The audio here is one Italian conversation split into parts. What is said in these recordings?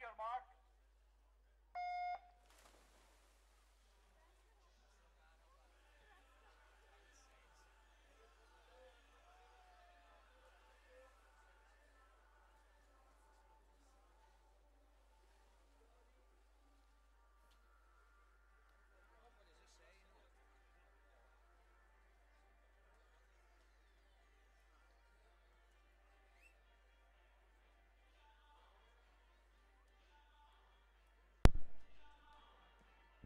your mark.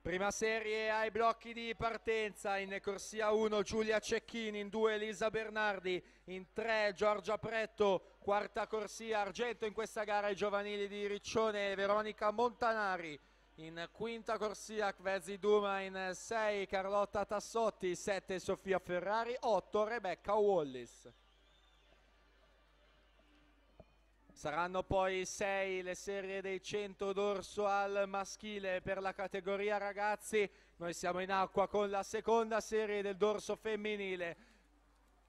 Prima serie ai blocchi di partenza, in corsia 1 Giulia Cecchini, in 2 Elisa Bernardi, in 3 Giorgia Pretto, quarta corsia argento in questa gara ai giovanili di Riccione Veronica Montanari, in quinta corsia Kvezzi Duma, in 6 Carlotta Tassotti, 7 Sofia Ferrari, 8 Rebecca Wallis. Saranno poi 6 le serie dei 100 dorso al maschile per la categoria ragazzi. Noi siamo in acqua con la seconda serie del dorso femminile,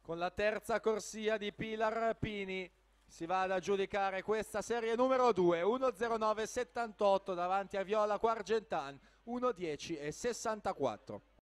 con la terza corsia di Pilar Pini. Si va ad aggiudicare questa serie numero 2, 1.09.78 davanti a Viola Quargentan, 1.10.64.